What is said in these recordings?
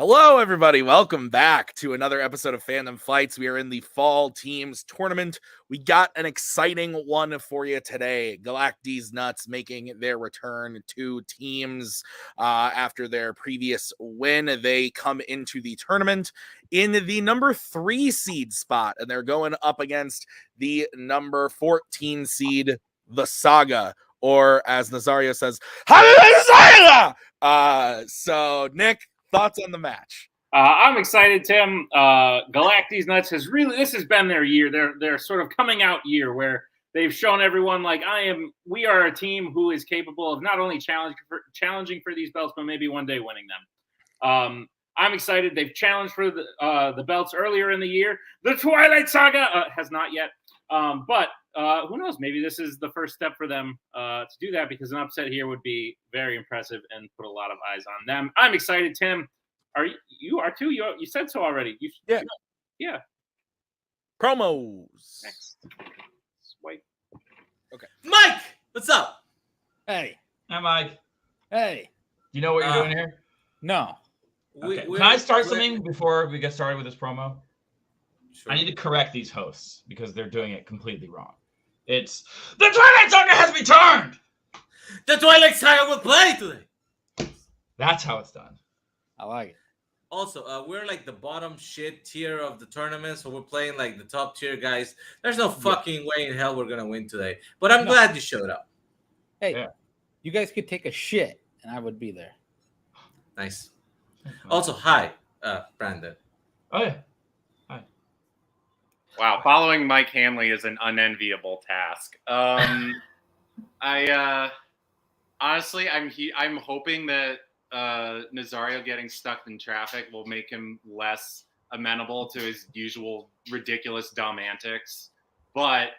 Hello, everybody. Welcome back to another episode of Fandom Fights. We are in the Fall Teams Tournament. We got an exciting one for you today. Galac-Deez Nuts making their return to teams after their previous win. They come into the tournament in the number 3 seed spot, and they're going up against the number 14 seed, the Saga, or as Nazario says, Saga! So, Nick, thoughts on the match? I'm excited, Tim. Galac-Deez Nuts this has been their year. They're sort of coming out year where they've shown everyone we are a team who is capable of not only challenging for these belts, but maybe one day winning them. I'm excited. They've challenged for the belts earlier in the year. The Twilight Saga has not yet. But who knows? Maybe this is the first step for them to do that, because an upset here would be very impressive and put a lot of eyes on them. I'm excited, Tim. You are too? You said so already. Yeah. Promos. Next. Swipe. Okay. Mike, what's up? Hey. Hi, Mike. Hey. You know what you're doing here? No. Okay. Can I start something before we get started with this promo? Sure. I need to correct these hosts because they're doing it completely wrong. It's the Twilight Saga has returned. The Twilight Saga will play today. That's how it's done. I like it. Also, we're like the bottom shit tier of the tournament, so we're playing like the top tier guys. There's no fucking way in hell we're gonna win today. But I'm glad you showed up. Hey, you guys could take a shit, and I would be there. Nice. Also, hi, Brandon. Oh yeah. Wow, following Mike Hanley is an unenviable task. Honestly, I'm hoping that Nazario getting stuck in traffic will make him less amenable to his usual ridiculous dumb antics. But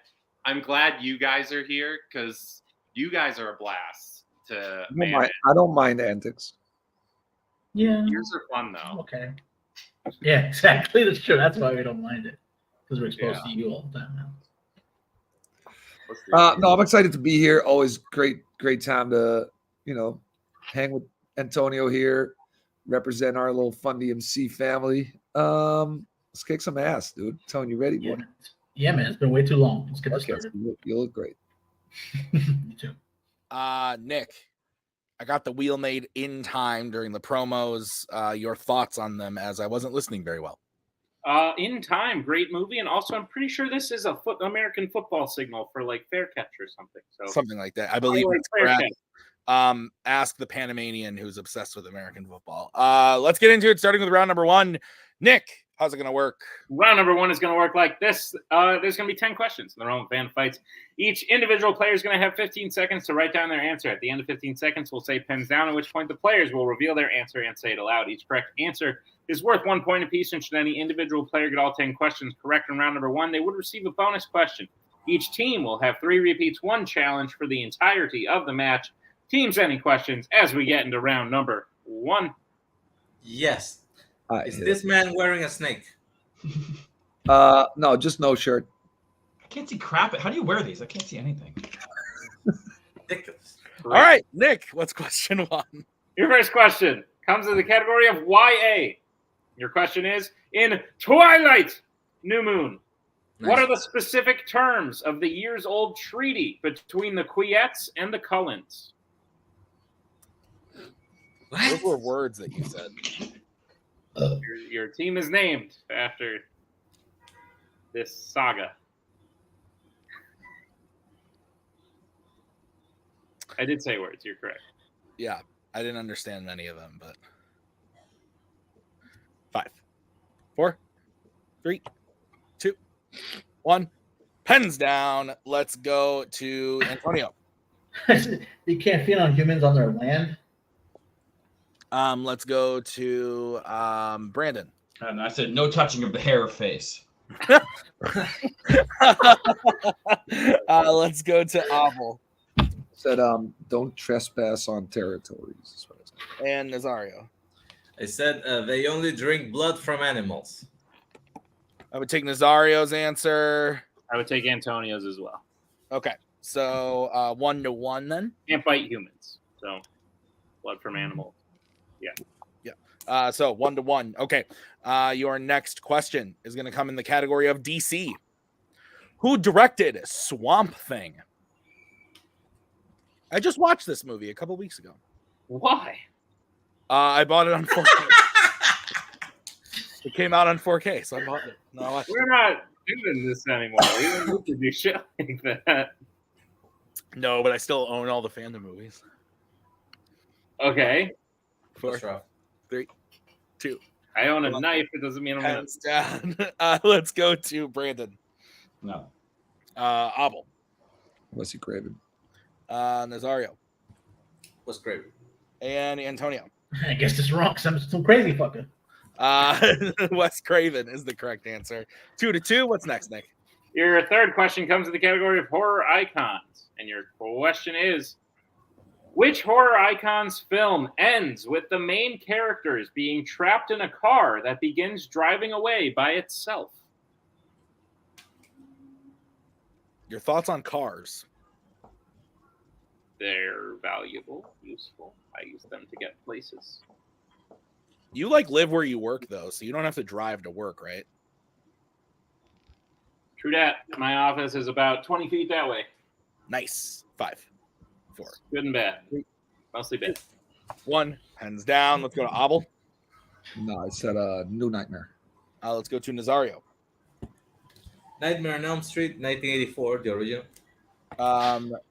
I'm glad you guys are here because you guys are a blast to manage. I don't mind antics. Yeah, yours are fun though. Okay. Yeah, exactly. That's true. That's why we don't mind it. Because we're exposed to you all the time now. No, I'm excited to be here. Always great time to, hang with Antonio here, represent our little Fun DMC family. Let's kick some ass, dude. Tony, you ready, boy? Yeah, man. It's been way too long. Let's get started. You look great. You too. Nick, I got the wheel made in time during the promos. Your thoughts on them, as I wasn't listening very well. In Time, great movie, and also I'm pretty sure this is a American football signal for like fair catch or something. So something like that, I believe. It's correct. Ask the Panamanian who's obsessed with American football. Let's get into it, starting with round number 1. Nick, how's it going to work? Round number 1 is going to work like this. There's going to be 10 questions in the round of fan fights. Each individual player is going to have 15 seconds to write down their answer. At the end of 15 seconds, we'll say pens down, at which point the players will reveal their answer and say it aloud. Each correct answer is worth 1 point apiece, and should any individual player get all 10 questions correct in round number 1, they would receive a bonus question. Each team will have 3 repeats, 1 challenge for the entirety of the match. Teams, any questions as we get into round number 1? Yes. Is this man wearing a snake? No, just no shirt. I can't see crap. How do you wear these? I can't see anything. Ridiculous. All right, Nick, what's question 1? Your first question comes in the category of YA. Your question is, in Twilight New Moon, what are the specific terms of the years-old treaty between the Quiettes and the Cullens? Those were words that you said. Your team is named after this saga. I did say words. You're correct. Yeah, I didn't understand many of them, but 5, 4, 3, 2, 1. Pens down. Let's go to Antonio. You can't feed on humans on their land. Let's go to Brandon. And I said no touching of the hair or face. Let's go to Oval. Said don't trespass on territories. And Nazario. I said they only drink blood from animals. I would take Nazario's answer. I would take Antonio's as well. Okay, so 1-1 then. Can't bite humans, so blood from animals. Yeah. So 1-1. Okay. Your next question is going to come in the category of DC. Who directed Swamp Thing? I just watched this movie a couple weeks ago. Why? I bought it on 4K. It came out on 4K, so I bought it. No, We're not doing this anymore. We don't need to do shit like that. No, but I still own all the Fandom movies. Okay. 4, 3, 2. I own a knife. It doesn't mean I'm gonna. Hands down. Let's go to Brandon. No. Abel. Wesley Craven. Nazario. What's great? And Antonio. I guess it's wrong because I'm some crazy fucker. Wes Craven is the correct answer. 2-2. What's next, Nick? Your third question comes in the category of horror icons, and your question is: which horror icon's film ends with the main characters being trapped in a car that begins driving away by itself? Your thoughts on cars? They're valuable, useful. I use them to get places. You live where you work though, so you don't have to drive to work, right? True that. My office is about 20 feet that way. Nice. 5, 4, Good and bad. Mostly bad. 1. Hands down. Let's go to Abel. No, I said New Nightmare. Let's go to Nazario. Nightmare on Elm Street, 1984, the original.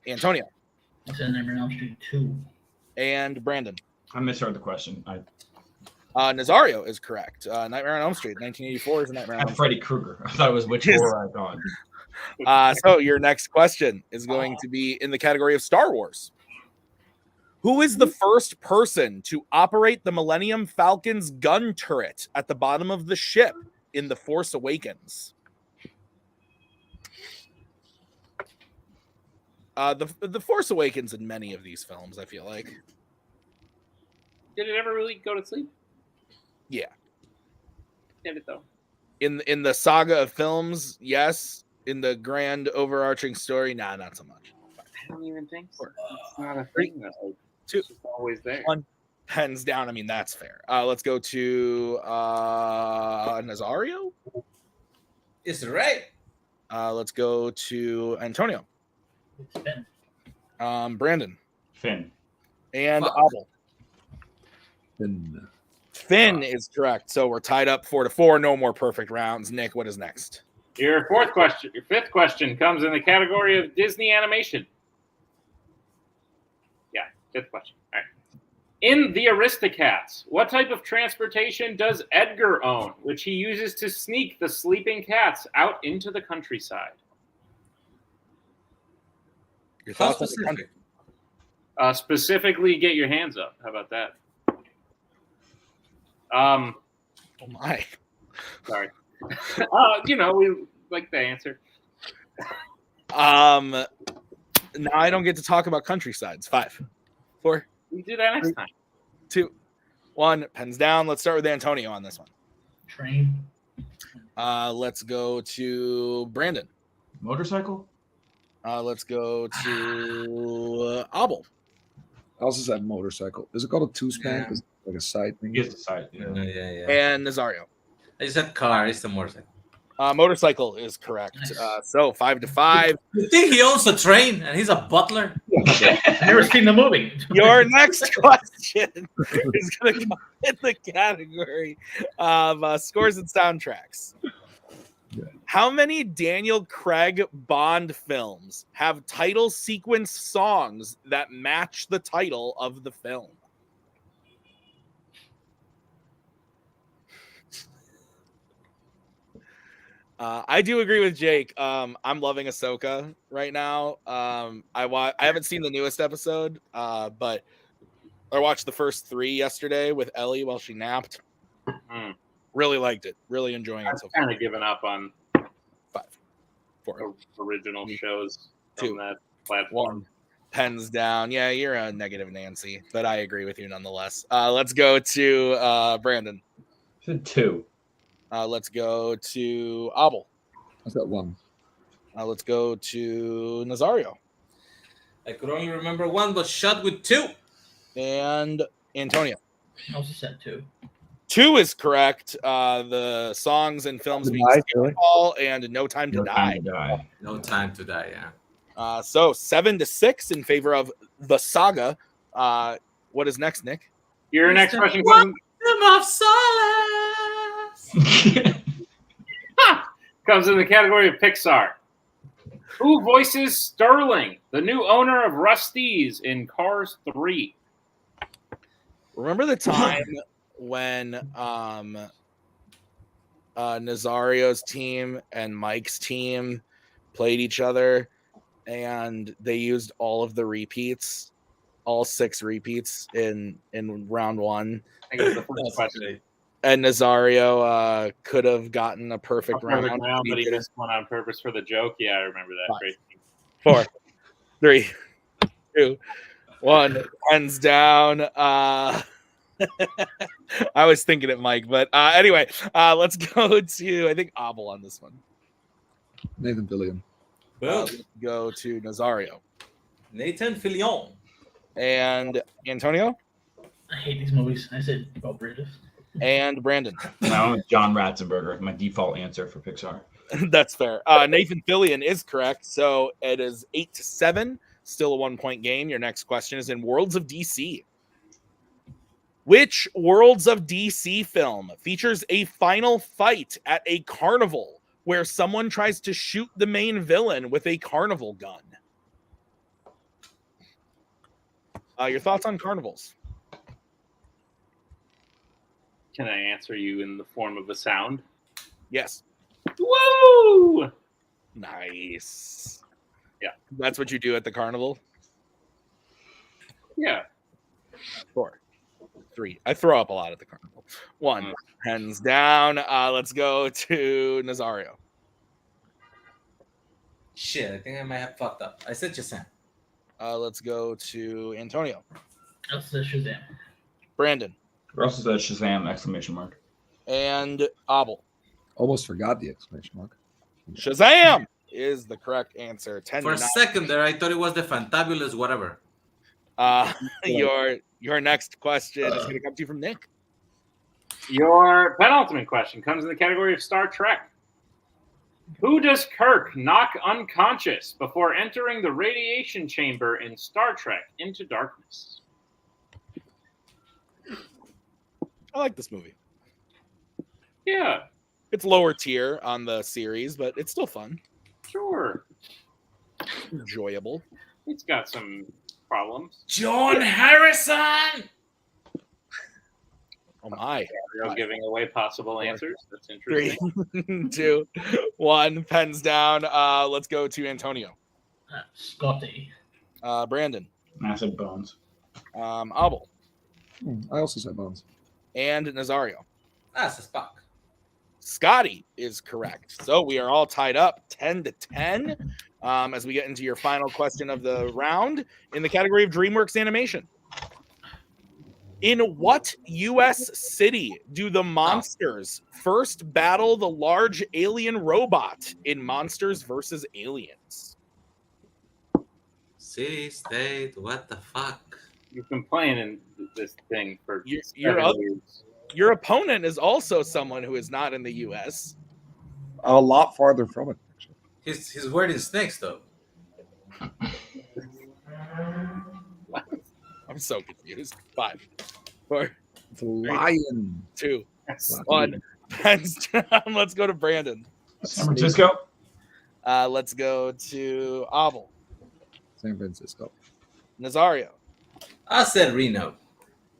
Antonio. I said Nightmare on Elm Street 2. And Brandon. I misheard the question. Nazario is correct. Nightmare on Elm Street, 1984 is a Nightmare on Elm I'm Street. Freddy Krueger. I thought it was which horror icon. So your next question is going to be in the category of Star Wars. Who is the first person to operate the Millennium Falcon's gun turret at the bottom of the ship in The Force Awakens? The Force Awakens in many of these films, I feel like. Did it ever really go to sleep? Yeah. Did it though? In the saga of films, yes. In the grand overarching story, nah, not so much. I don't even think so. It's not a thing though. 2. It's just always there. 1. Hands down. I mean, that's fair. Let's go to Nazario. It's right. Let's go to Antonio. It's Ben. Brandon. Finn. And Fuck. Abel. Then Finn is correct. So we're tied up 4-4. No more perfect rounds. Nick, what is next? Your fifth question comes in the category of Disney animation. Yeah, fifth question. All right. In The Aristocats, what type of transportation does Edgar own, which he uses to sneak the sleeping cats out into the countryside? Your How thoughts on the country? specific? Specifically, get your hands up. How about that? Oh my. Sorry. We like the answer. Now I don't get to talk about countrysides. 5, 4, We do that next time. 2, 1. Pens down. Let's start with Antonio on this one. Train. Let's go to Brandon. Motorcycle? Let's go to Abel. I also said motorcycle. Is it called a two-span? Yeah. Like a side thing? He has the side. Yeah. And Nazario. I just said car. It's the motorcycle. Motorcycle is correct. Nice. So 5-5. You think he owns a train and he's a butler? I've never seen the movie. Your next question is going to come in the category of scores and soundtracks. Yeah. How many Daniel Craig Bond films have title sequence songs that match the title of the film? I do agree with Jake. I'm loving Ahsoka right now. I haven't seen the newest episode, but I watched the first 3 yesterday with Ellie while she napped. Mm. Really liked it. Really enjoying it I've so far. kind of given up on 5, 4, original shows 2, from that platform. 1. Pens down. Yeah, you're a negative Nancy, but I agree with you nonetheless. Let's go to Brandon. Said 2. Let's go to Abel. I said 1. Let's go to Nazario. I could only remember 1, but shot with 2. And Antonio. I also said 2. 2 is correct. The songs and films being Skyfall and No Time to Die. No Time to Die, yeah. So 7-6 in favor of the Saga. What is next, Nick? Your next question comes in the category of Pixar. Who voices Sterling, the new owner of RD1 in Cars 3? Remember the time when Nazario's team and Mike's team played each other and they used all of the repeats, all 6 repeats in round 1? I think it was the first question. And Nazario could have gotten a perfect round, but he missed one on purpose for the joke. Yeah, I remember that. 5, 4, 3, 2, 1. Hands down. I was thinking it, Mike, but anyway, let's go to, I think, Abel on this one. Nathan Fillion. Let's go to Nazario. Nathan Fillion. And Antonio? I hate these movies. I said Bob Bridges. And Brandon. No, John Ratzenberger, my default answer for Pixar. That's fair. Nathan Fillion is correct. So it is 8-7, still a 1-point game. Your next question is in Worlds of DC. Which Worlds of DC film features a final fight at a carnival where someone tries to shoot the main villain with a carnival gun? Your thoughts on carnivals? Can I answer you in the form of a sound? Yes. Woo! Nice. Yeah. That's what you do at the carnival? Yeah. 4, 3. I throw up a lot at the carnival. 1. Hands down. Let's go to Nazario. Shit, I think I might have fucked up. I said Shazam. Let's go to Antonio. I also said Shazam. Brandon. Russell said Shazam! Exclamation mark. And Abel. Almost forgot the exclamation mark. Shazam is the correct answer. 10 For a second there, I thought it was the Fantabulous whatever. Your next question is going to come to you from Nick. Your penultimate question comes in the category of Star Trek. Who does Kirk knock unconscious before entering the radiation chamber in Star Trek Into Darkness? I like this movie. Yeah. It's lower tier on the series, but it's still fun. Sure. Enjoyable. It's got some problems. John Harrison! Oh my. You're giving away possible answers. That's interesting. 3, 2, 1. Pens down. Let's go to Antonio. Scotty. Brandon. Massive bones. Abel. I also said Bones. And Nazario. That's a Spock. Scotty is correct. So we are all tied up 10-10 as we get into your final question of the round in the category of DreamWorks Animation. In what U.S. city do the monsters first battle the large alien robot in Monsters vs. Aliens? City, state, what the fuck? You've been playing in this thing for years. Your opponent is also someone who is not in the U.S. A lot farther from it, actually. His word is snakes, though. I'm so confused. 5, 4. It's a lion. 2, 1. Hands down. Let's go to Brandon. San Francisco. Let's go to Abel. San Francisco. Nazario. I said Reno.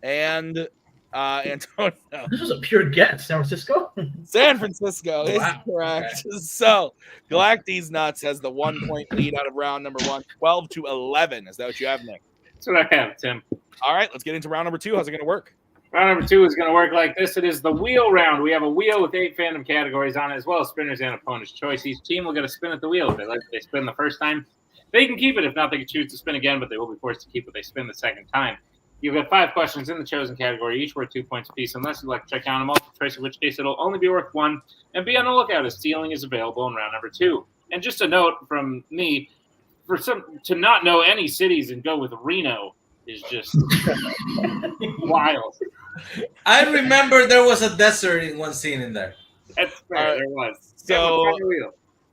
And Antonio. This was a pure guess. San Francisco? San Francisco is Wow. correct. Okay. So Galac-Deez Nuts has the 1-point lead out of round number 1, 12-11. Is that what you have, Nick? That's what I have, Tim. All right, let's get into round number 2. How's it going to work? Round number 2 is going to work like this. It is the wheel round. We have a wheel with 8 fandom categories on it, as well as spinners and opponent's choice. Each team will get a spin at the wheel. If they spin the first time, they can keep it. If not, they can choose to spin again, but they will be forced to keep what they spin the second time. You've got 5 questions in the chosen category, each worth 2 points apiece, unless you'd like to check down a multiple choice, in which case it'll only be worth 1. And be on the lookout as stealing is available in round number 2. And just a note from me, to not know any cities and go with Reno is just wild. I remember there was a desert in one scene in there. That's fair. There was. So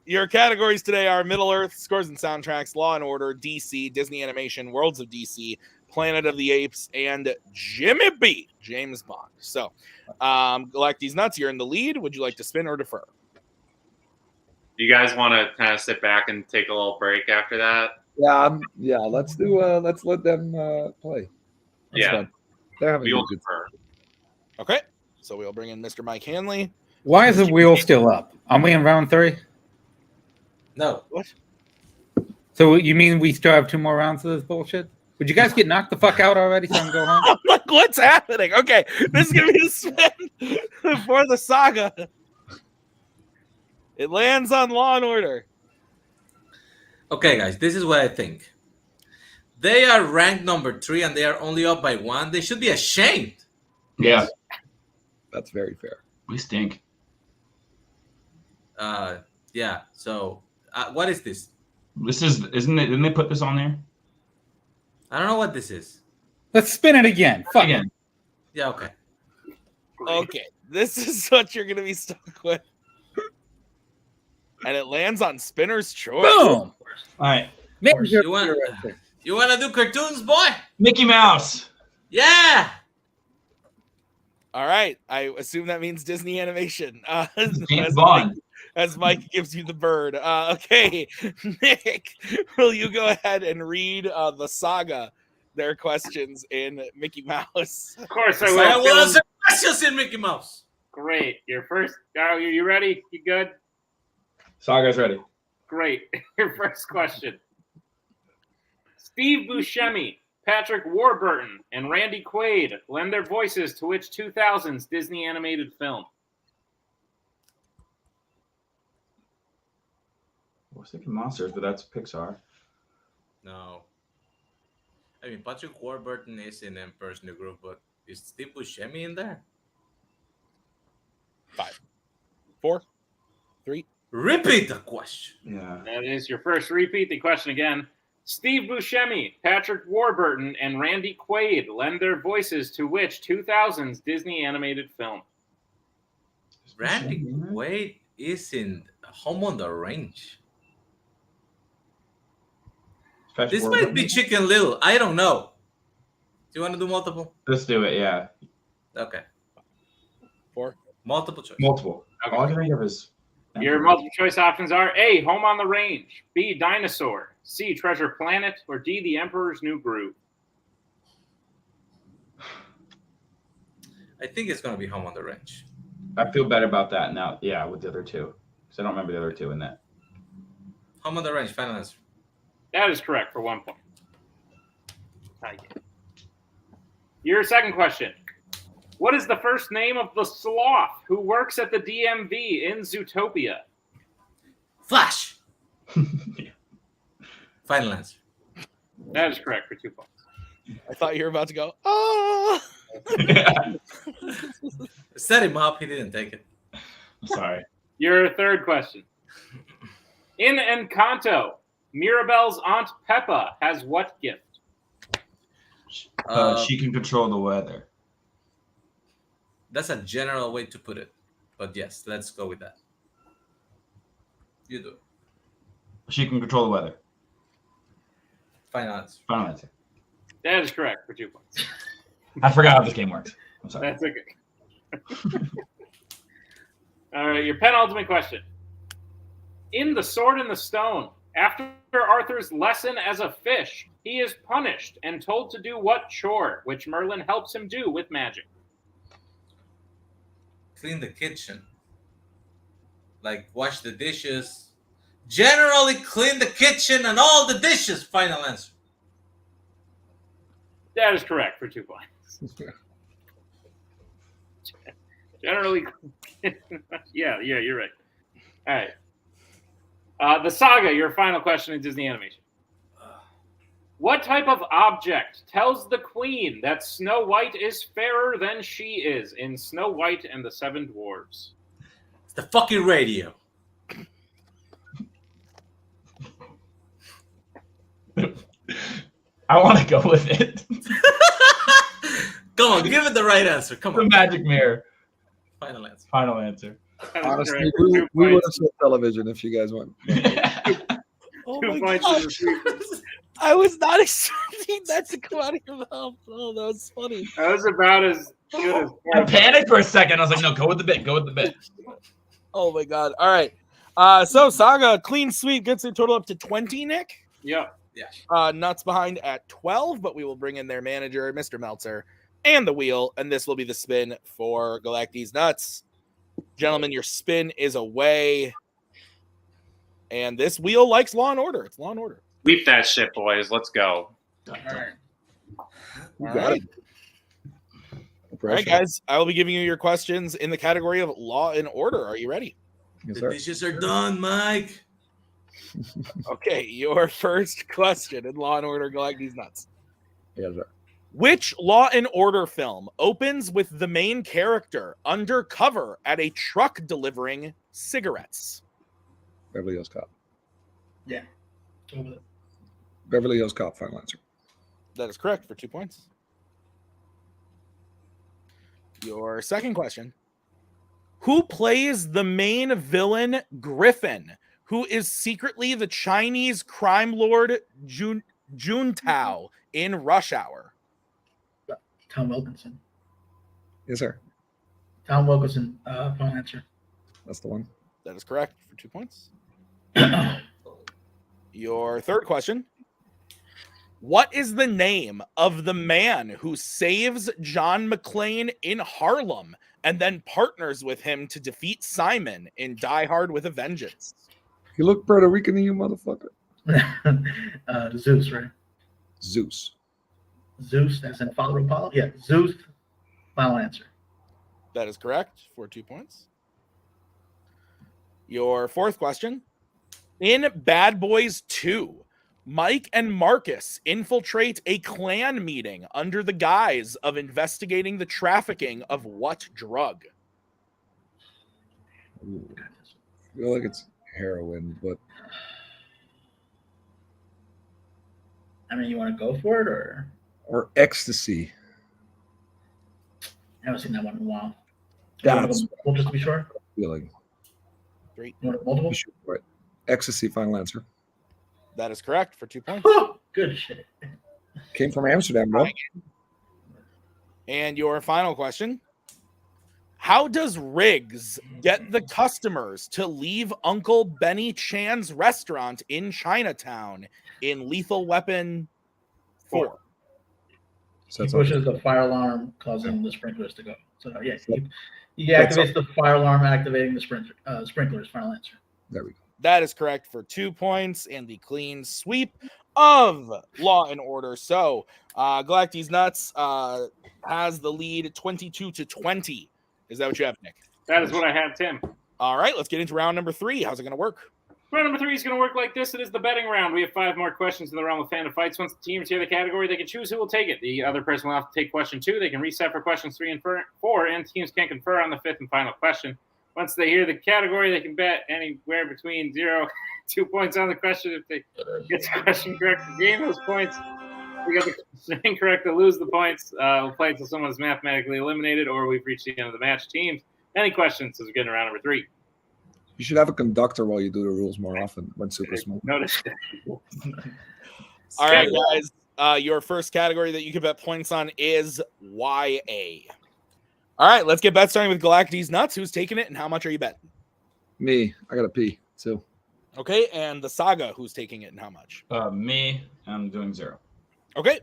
your categories today are Middle Earth, scores and soundtracks, Law and Order, DC, Disney Animation, Worlds of DC, Planet of the Apes, and Jimmy B, James Bond. So, Galac-Deez Nuts, you're in the lead. Would you like to spin or defer? You guys want to kind of sit back and take a little break after that? Yeah. Let's let them play. That's fun. They're having We'll a good defer. Okay, so we'll bring in Mr. Mike Hanley. Why is the wheel still up? Are we in round 3? No. What? So you mean we still have 2 more rounds of this bullshit? Would you guys get knocked the fuck out already so I can go home? I'm like, what's happening? Okay, this is gonna be the spin for the Saga. It lands on Law and Order. Okay, guys, this is what I think. They are ranked number 3 and they are only up by 1. They should be ashamed. Yeah, That's very fair. we stink. Yeah. So, what is this? This isn't it? Didn't they put this on there? I don't know what this is. Let's spin it again. Fuck Again. it. Yeah. Okay. Okay, this is what you're gonna be stuck with. And it lands on Spinner's Choice. Boom. All right, You want to do cartoons, boy? Mickey Mouse. Yeah. All right, I assume that means Disney Animation. James Bond. As Mike gives you the bird. Okay, Nick, will you go ahead and read the Saga, their questions in Mickey Mouse? Of course I I will. will answer questions in Mickey Mouse. Great. Your first. Are you ready? You good? Saga's ready. Great. Your first question. Steve Buscemi, Patrick Warburton, and Randy Quaid lend their voices to which 2000s Disney animated film? I was thinking Monsters, but that's Pixar. No. I mean, Patrick Warburton is in Emperor's New Groove, but is Steve Buscemi in there? 5, 4, 3. Repeat the question. Yeah. That is your first repeat. The question again. Steve Buscemi, Patrick Warburton, and Randy Quaid lend their voices to which 2000s Disney animated film? Randy Quaid is in Home on the Range. This might be Chicken Little. I don't know. Do you want to do multiple? Let's do it. Yeah. Okay. 4. Multiple choice. Multiple. Okay. All I can think of is. Your multiple choice options are A, Home on the Range, B, Dinosaur, C, Treasure Planet, or D, The Emperor's New Groove. I think it's going to be Home on the Range. I feel better about that now. Yeah, with the other 2, because I don't remember the other 2 in that. Home on the Range, final answer. That is correct for 1 point. Your second question. What is the first name of the sloth who works at the DMV in Zootopia? Flash. Final answer. That is correct for 2 points. I thought you were about to go, oh. Set him up. He didn't take it. I'm sorry. Your third question. In Encanto, Mirabelle's Aunt Peppa has what gift? She can control the weather. That's a general way to put it. But yes, let's go with that. You do. She can control the weather. Final answer. Final answer. That is correct for 2 points. I forgot how this game works. I'm sorry. That's okay. All right, your penultimate question. In The Sword and the Stone, after Arthur's lesson as a fish, he is punished and told to do what chore, which Merlin helps him do with magic? Clean the kitchen. Like wash the dishes. Generally clean the kitchen and all the dishes. Final answer. That is correct for 2 points. Generally, yeah, you're right. All right. The Saga, your final question in Disney animation. What type of object tells the queen that Snow White is fairer than she is in Snow White and the Seven Dwarfs? It's the fucking radio. I want to go with it. Come on, give it the right answer. Come The on. magic mirror. Final answer. Final answer. That is Honestly, correct. we 2 would have points. said television if you guys went. Oh 2 my points God. to the sweepers. I was not expecting that to come out of your mouth. Oh, that was funny. That was about as good as I panicked for a second. I was like, no, go with the bit. Go with the bit. Oh my God. All right. So Saga, clean sweep, gets their total up to 20, Nick. Yep. Nuts behind at 12, but we will bring in their manager, Mr. Meltzer, and the wheel, and this will be the spin for Galac-Deez Nuts. Gentlemen, your spin is away. And this wheel likes Law and Order. It's Law and Order. Sweep that shit, boys. Let's go. All right. You All got right. it. No All right, pressure. guys. I will be giving you your questions in the category of Law and Order. Are you ready? Yes, The sir. dishes are done, Mike. Okay, your first question in Law and Order Galac-Deez Nuts. Yes, sir. Which Law and Order film opens with the main character undercover at a truck delivering cigarettes? Beverly Hills Cop. Go with it. Beverly Hills Cop. Final answer. That is correct for 2 points. Your second question. Who plays the main villain, Griffin, who is secretly the Chinese crime lord Juntao in Rush Hour? Tom Wilkinson. Yes, sir. Tom Wilkinson. Final answer. That's the one. That is correct for 2 points. Your third question. What is the name of the man who saves John McClane in Harlem and then partners with him to defeat Simon in Die Hard with a Vengeance? You look Puerto Rican to you, motherfucker. Zeus, right? Zeus. Zeus, as in Father Apollo? Yeah, Zeus. Final answer. That is correct for 2 points. Your fourth question. In Bad Boys 2, Mike and Marcus infiltrate a Klan meeting under the guise of investigating the trafficking of what drug? Ooh. I feel like it's heroin, but I mean, you want to go for it, or ecstasy. I haven't seen that one in a while. That's We'll just to be sure. feeling. You want multiple? Right. Ecstasy. Final answer. That is correct for 2 points. Good shit. Came from Amsterdam, bro. And your final question. How does Riggs get the customers to leave Uncle Benny Chan's restaurant in Chinatown in Lethal Weapon 4? So He that's pushes the fire alarm, causing the sprinklers to go. So yeah, he That's activates the fire alarm, activating the sprinklers. Final answer. there we go. That is correct for 2 points and the clean sweep of Law and Order. So Galac-Deez Nuts has the lead 22-20. Is that what you have, Nick? That is what I have, Tim. All right, let's get into round number 3. How's it going to work? Round number 3 is going to work like this. It is the betting round. We have 5 more questions in the round with Fandom Fights. Once the teams hear the category, they can choose who will take it. The other person will have to take question 2. They can reset for questions 3 and 4, and teams can confer on the 5th and final question. Once they hear the category, they can bet anywhere between 0 and 2 points on the question. If they get the question correct, they gain those points. If we get the question incorrect, they lose the points. We'll play until someone is mathematically eliminated or we've reached the end of the match. Teams, any questions as we get into round number 3? You should have a conductor while you do the rules more often when super small. Notice. All right, guys. Your first category that you can bet points on is YA. All right, let's get bet starting with Galac-Deez Nuts. Who's taking it and how much are you betting? Me, I got to pee too. Okay, and the Saga, who's taking it and how much? Me, I'm doing 0. Okay,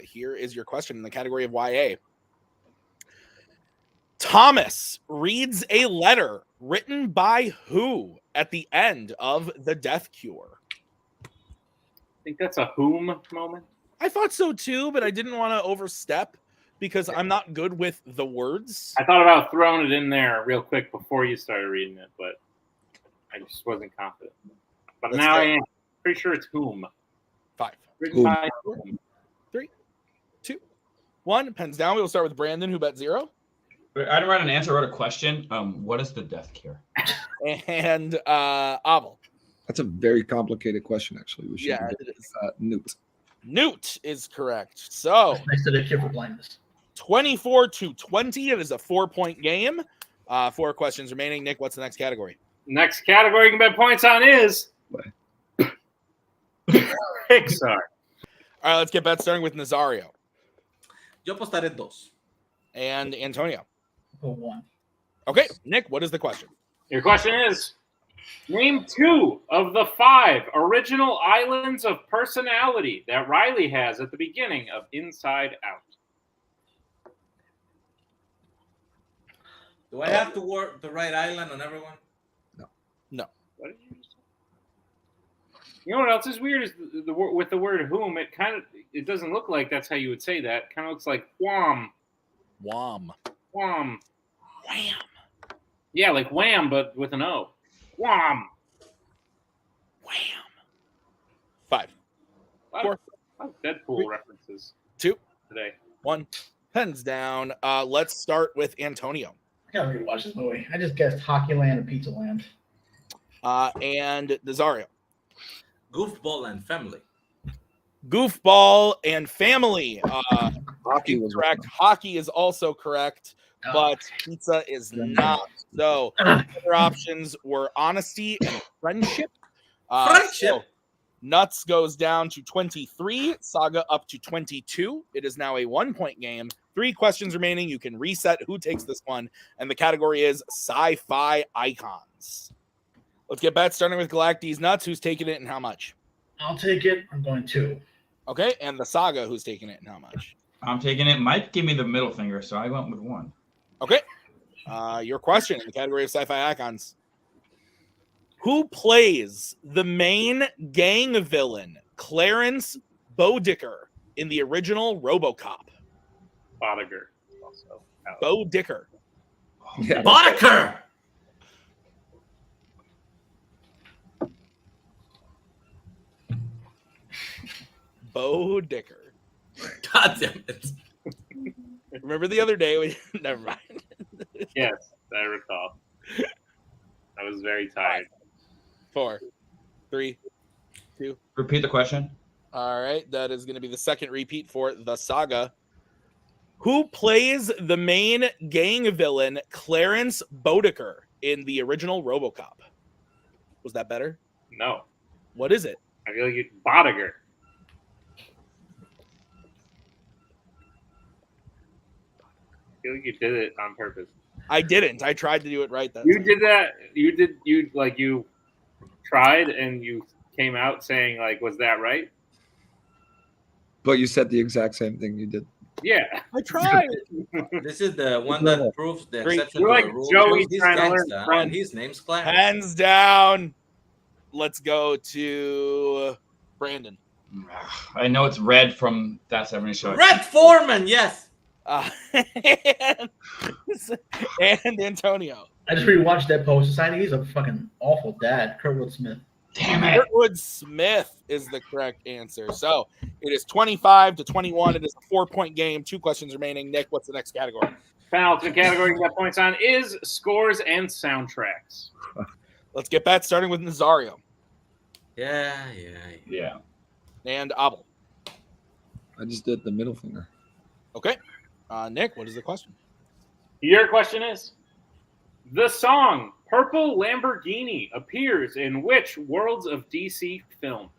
here is your question in the category of YA. Thomas reads a letter written by who at the end of The Death Cure? I think that's a whom moment. I thought so too, but I didn't want to overstep because I'm not good with the words. I thought about throwing it in there real quick before you started reading it, but I just wasn't confident. But Let's now go. I am pretty sure it's whom. 5, Written Whom. by 3, 2, 1. Pens down. We will start with Brandon, who bet 0. I didn't write an answer, I wrote a question. What is the death cure? And Abel. That's a very complicated question, actually. We should Yeah, it is. Newt. Newt is correct. So Next to the cure for blindness. 24-20. It is a 4-point game. 4 questions remaining. Nick, what's the next category? Next category you can bet points on is Pixar. All right, let's get bets starting with Nazario. Yo apostaré 2. And Antonio. Go 1. Okay, Nick, what is the question? Your question is, name 2 of the 5 original islands of personality that Riley has at the beginning of Inside Out. Do I have to work the right island on everyone? No. What did you just say? You know what else is weird is with the word whom, it doesn't look like that's how you would say that. It kind of looks like wham. Wham. Wham. Wham. Yeah, like wham, but with an O. Wham. Wham. 5. A lot of Deadpool 3, references 2, today. 1. Pens down. Let's start with Antonio. I gotta rewatch this movie. I just guessed Hockey Land and Pizza Land. And Nazario. Goofball and Family. Goofball and Family. Hockey was correct. Hockey is also correct, but pizza is not. So other options were honesty and friendship. So Nuts goes down to 23. Saga up to 22. It is now a 1-point game. 3 questions remaining. You can reset who takes this one. And the category is sci-fi icons. Let's get bets starting with Galac-Deez Nuts. Who's taking it and how much? I'll take it. I'm going 2. Okay. And the Saga, who's taking it and how much? I'm taking it. Mike gave me the middle finger, so I went with 1. Okay. Your question in the category of sci-fi icons. Who plays the main gang villain, Clarence Bodicker, in the original RoboCop? Bodiger also. Bodicker. Yeah. Boddicker! Bodicker. God damn it. Remember the other day when never mind. Yes, I recall. I was very tired. 4, 3, 2. Repeat the question. All right, that is going to be the second repeat for the Saga. Who plays the main gang villain, Clarence Bodicker, in the original RoboCop? Was that better? No. What is it? I feel like it's Bodiger. I feel like you did it on purpose. I didn't. I tried to do it right. You did that. You tried and you came out saying, like, was that right? But you said the exact same thing you did. Yeah. I tried. This is the one that proves the exception You're to like the rule. Joey He's trying to learn gangsta, French. and his name's Clarence. Hands down. Let's go to Brandon. I know it's Red from That 70 Show. Red Foreman, yes. And Antonio. I just rewatched Dead Poet Society. He's a fucking awful dad. Kurtwood Smith. Damn it. Kurtwood Smith is the correct answer. So it is 25-21. It is a 4-point game. 2 questions remaining. Nick, what's the next category? Penalty category you got points on is scores and soundtracks. Let's get that starting with Nazario Yeah. and Abel. I just did the middle finger. Okay. Nick, what is the question? Your question is, the song Purple Lamborghini appears in which Worlds of DC film?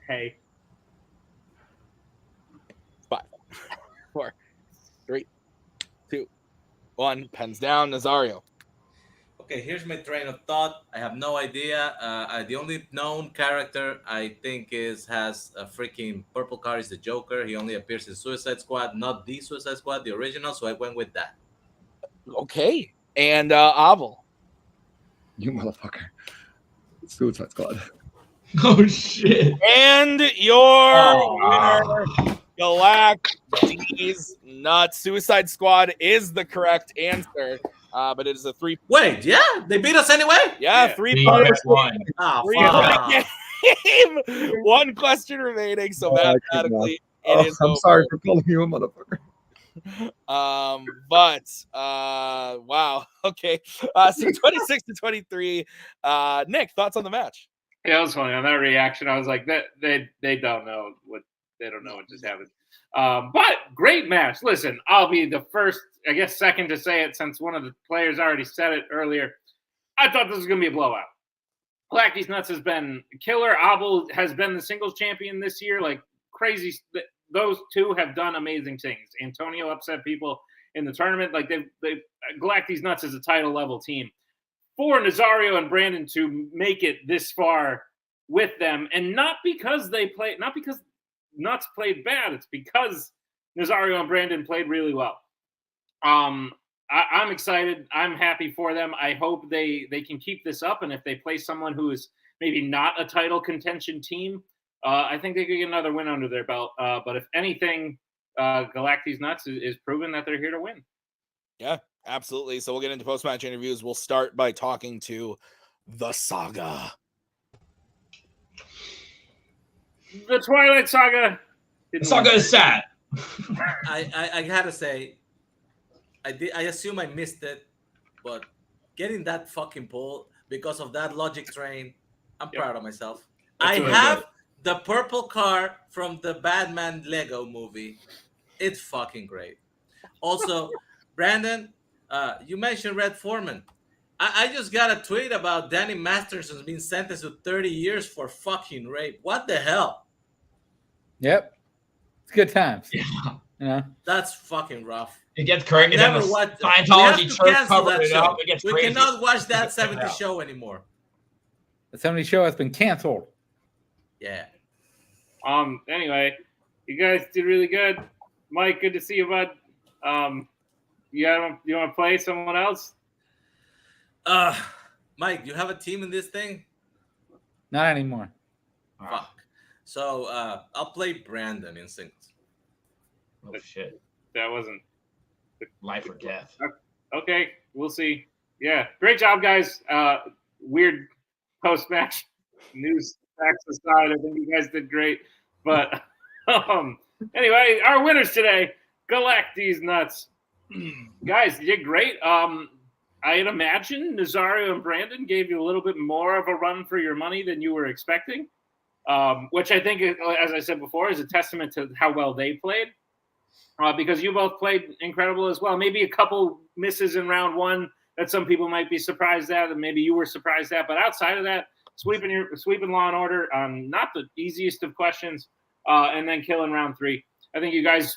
Hey. 5, 4, 3, 2, 1. Pens down. Nazario. Okay, here's my train of thought. I have no idea. The only known character I think has a freaking purple car is the Joker. He only appears in Suicide Squad, not the Suicide Squad, the original. So I went with that. Okay. And Abel. You motherfucker. Suicide Squad. Oh, shit. And your winner Galac-Deez nuts. Suicide Squad is the correct answer, but it is a 3. Wait, yeah, they beat us anyway. Yeah, Yeah. 3 We point bet one. Ah, Three fuck. point game. One question remaining, so Oh, I cannot. mathematically Oh, it is I'm over. sorry for calling you a motherfucker. Wow. Okay. So 26-23. Nick, thoughts on the match? Yeah, it was funny on that reaction. I was like, that they don't know what just happened. But great match. Listen, I'll be the first, I guess, second to say it since one of the players already said it earlier. I thought this was gonna be a blowout. Galac-Deez Nuts has been killer. Abel has been the singles champion this year, like crazy. Those two have done amazing things. Antonio upset people in the tournament. Like they Galac-Deez Nuts is a title level team. For Nazario and Brandon to make it this far with them, and not because Nuts played bad. It's because Nazario and Brandon played really well. I'm excited. I'm happy for them. I hope they can keep this up, and if they play someone who is maybe not a title contention team, I think they could get another win under their belt. But if anything, Galac-Deez Nuts is proven that they're here to win. Yeah, absolutely. So we'll get into post-match interviews. We'll start by talking to the Saga. The Twilight Saga. The Saga is sad. I gotta say, I assume I missed it, but getting that fucking pull because of that logic train, I'm proud of myself. That's I really have good. the purple car from the Batman Lego movie. It's fucking great. Also, Brandon, you mentioned Red Foreman. I just got a tweet about Danny Masterson being sentenced to 30 years for fucking rape. What the hell? Yep. It's good times. Yeah. You know? That's fucking rough. It gets crazy. And then the We have Scientology to church cancel covered that it show. up. It gets We crazy. cannot watch that Check it 70s out. show anymore. The 70 show has been canceled. Yeah. Anyway, you guys did really good. Mike, good to see you, bud. You want to play someone else? Mike, you have a team in this thing? Not anymore. Fuck. So I'll play Brandon in singles. Oh shit! That wasn't Life or death. okay. We'll see. Yeah, great job, guys. Weird post-match news facts aside, I think you guys did great. But anyway, our winners today, Galac-Deez Nuts. Guys, you did great. I'd imagine Nazario and Brandon gave you a little bit more of a run for your money than you were expecting, which I think, as I said before, is a testament to how well they played. Because you both played incredible as well. Maybe a couple misses in round one that some people might be surprised at, and maybe you were surprised at. But outside of that, sweeping Law and Order on not the easiest of questions, and then killing round three. I think you guys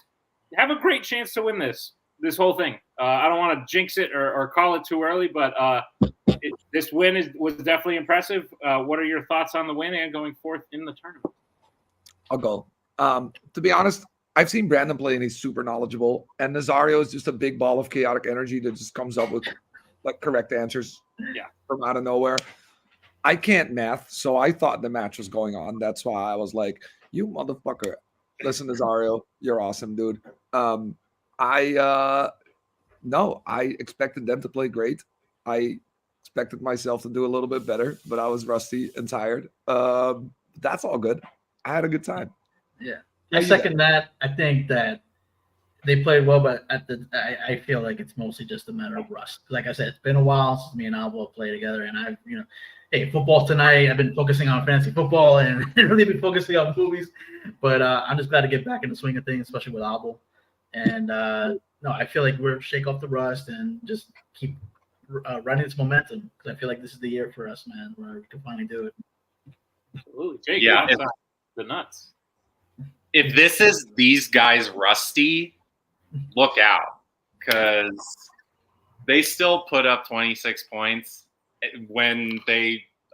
have a great chance to win this whole thing. I don't want to jinx it or call it too early, but this win was definitely impressive. What are your thoughts on the win and going forth in the tournament? I'll go. To be honest, I've seen Brandon play and he's super knowledgeable. And Nazario is just a big ball of chaotic energy that just comes up with like correct answers from out of nowhere. I can't math, so I thought the match was going on. That's why I was like, you motherfucker. Listen, Nazario, you're awesome, dude. I expected them to play great. I expected myself to do a little bit better, but I was rusty and tired. That's all good. I had a good time. Yeah. I second that. I think that they played well, but I feel like it's mostly just a matter of rust. Like I said, it's been a while since me and Albo played together, and hey, football tonight. I've been focusing on fantasy football and really been focusing on movies, but I'm just glad to get back in the swing of things, especially with Albo. And no, I feel like we're shake off the rust and just keep running this momentum, because I feel like this is the year for us, man, where we can finally do it. Absolutely, Jake. Yeah, The Nuts. If this is these guys rusty, look out, because they still put up 26 points when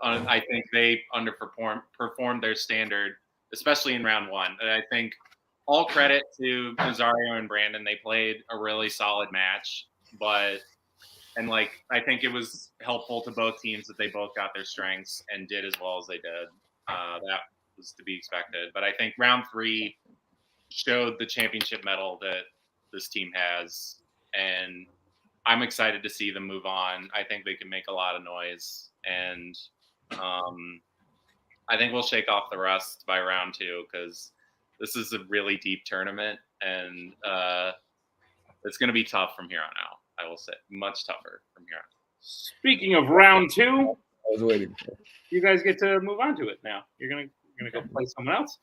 I think they underperformed their standard, especially in round one. And I think all credit to Nazario and Brandon. They played a really solid match, I think it was helpful to both teams that they both got their strengths and did as well as they did. That was to be expected. But I think round three, showed the championship medal that this team has, and I'm excited to see them move on. I think they can make a lot of noise, and I think we'll shake off the rust by round 2 because this is a really deep tournament, and it's going to be tough from here on out. I will say much tougher from here on. Speaking of round 2, I was waiting for it. you guys get to move on to it now. You're gonna go play someone else.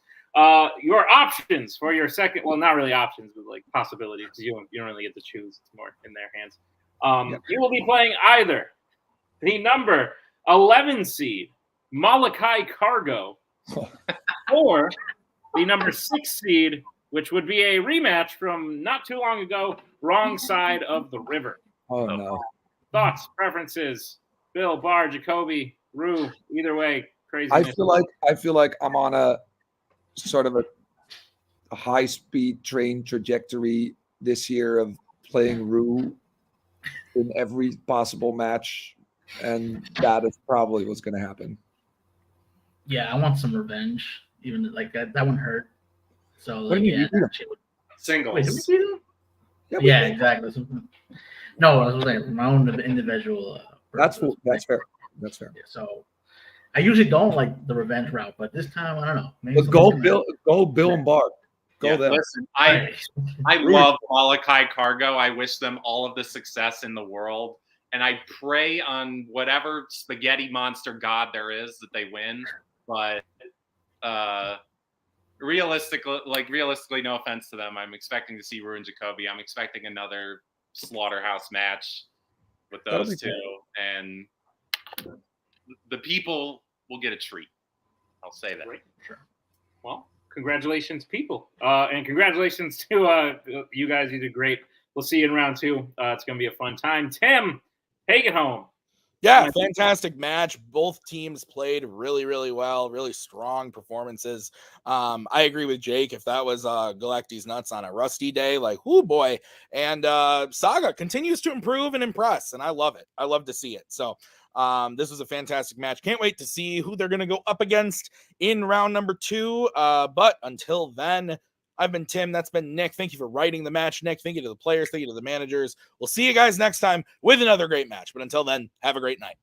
Your options for your second, well, not really options, but like possibilities, because you don't really get to choose. It's more in their hands. You will be playing either the number 11 seed Malachi Cargo or the number 6 seed, which would be a rematch from not too long ago, Wrong Side of the River. Oh So, no. thoughts, preferences, Bill, Bar, Jacoby, Rue, either way, crazy. I feel like I'm on a sort of a high speed train trajectory this year of playing Rue in every possible match, and that is probably what's going to happen. Yeah, I want some revenge. Even like that one hurt. So What do you mean? Singles. Wait, did we see them? Yeah, Exactly. No, I was saying my own individual. that's fair. That's fair. Yeah, so I usually don't like the revenge route, but this time I don't know. Maybe But go Bill and Bart. Go there. Listen, I love Malachi Cargo. I wish them all of the success in the world, and I pray on whatever spaghetti monster god there is that they win. But realistically, no offense to them, I'm expecting to see Rue and Jacoby. I'm expecting another slaughterhouse match with those two, and the people will get a treat. I'll say that. Great. Sure. Well, congratulations, people. And congratulations to you guys. You did great. We'll see you in round 2. It's going to be a fun time. Tim, take it home. Yeah, fantastic match. Both teams played really, really well, really strong performances. I agree with Jake. If that was Galac-Deez nuts on a rusty day, like, oh boy. And Saga continues to improve and impress, and I love it. I love to see it. So this was a fantastic match. Can't wait to see who they're going to go up against in round number 2. But until then, I've been Tim. That's been Nick. Thank you for writing the match, Nick. Thank you to the players. Thank you to the managers. We'll see you guys next time with another great match. But until then, have a great night.